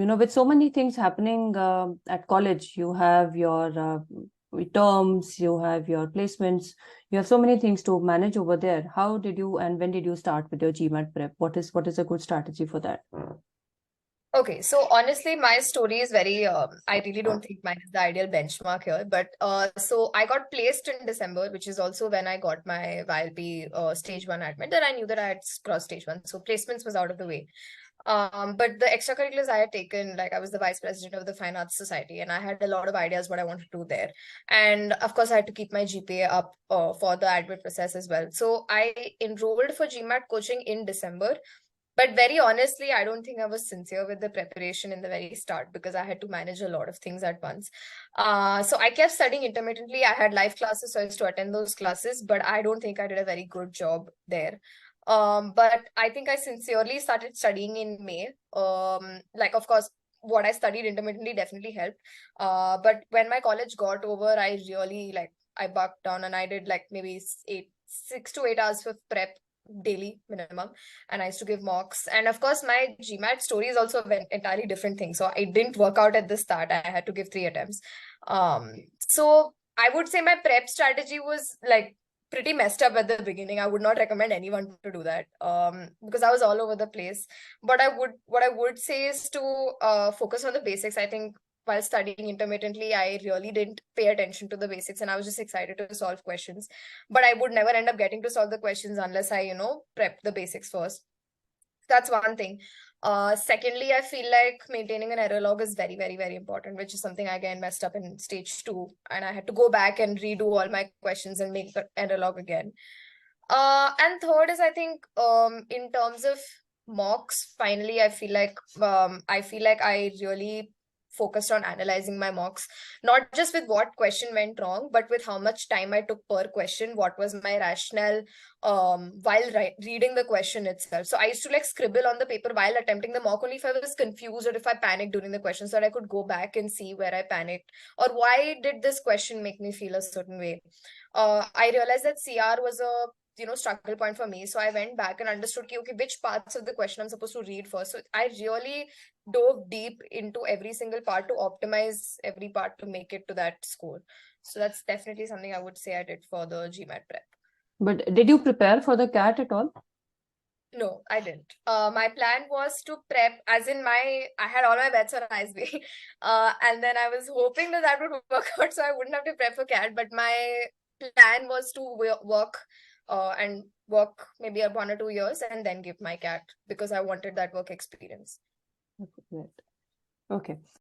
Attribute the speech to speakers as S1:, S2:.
S1: With so many things happening at college, you have your terms, you have your placements, you have so many things to manage over there. How did you and when did you start with your GMAT prep? What is a good strategy for that?
S2: Okay, so honestly, my story is very, I really don't think mine is the ideal benchmark here. But so I got placed in December, which is also when I got my YLP stage one admit. Then I knew that I had crossed stage one. So placements was out of the way. But the extracurriculars I had taken, like I was the vice president of the Fine Arts Society, and I had a lot of ideas what I wanted to do there. And of course, I had to keep my GPA up for the admit process as well. So I enrolled for GMAT coaching in December. But very honestly, I don't think I was sincere with the preparation in the very start because I had to manage a lot of things at once. So I kept studying intermittently. I had live classes, so I used to attend those classes, but I don't think I did a very good job there. But I think I sincerely started studying in May. Like, of course, what I studied intermittently definitely helped. But when my college got over, I really I bucked down and I did like maybe 6 to 8 hours of prep daily minimum, and I used to give mocks. And of course, my GMAT story is also an entirely different thing. So it didn't work out at the start. I had to give 3 attempts. So I would say my prep strategy was like pretty messed up at the beginning. I would not recommend anyone to do that because I was all over the place. But what I would say is to focus on the basics. I think while studying intermittently, I really didn't pay attention to the basics and I was just excited to solve questions. But I would never end up getting to solve the questions unless I, prep the basics first. That's one thing. Secondly, I feel like maintaining an error log is very, very, very important, which is something I again messed up in stage two. And I had to go back and redo all my questions and make the error log again. And third is I think in terms of mocks, finally I feel like I really focused on analyzing my mocks, not just with what question went wrong, but with how much time I took per question, what was my rationale while reading the question itself. So I used to like scribble on the paper while attempting the mock only if I was confused or if I panicked during the question, so that I could go back and see where I panicked or why did this question make me feel a certain way. I realized that CR was a struggle point for me, so I went back and understood okay, which parts of the question I'm supposed to read first. So I really dove deep into every single part to optimize every part to make it to that score. So that's definitely something I would say I did for the GMAT prep.
S1: But did you prepare for the CAT at all?
S2: No, I didn't. My plan was to prep, as in I had all my bets on ISB, and then I was hoping that would work out, so I wouldn't have to prep for CAT. But my plan was to work maybe 1 or 2 years and then give my CAT because I wanted that work experience.
S1: Okay. Okay.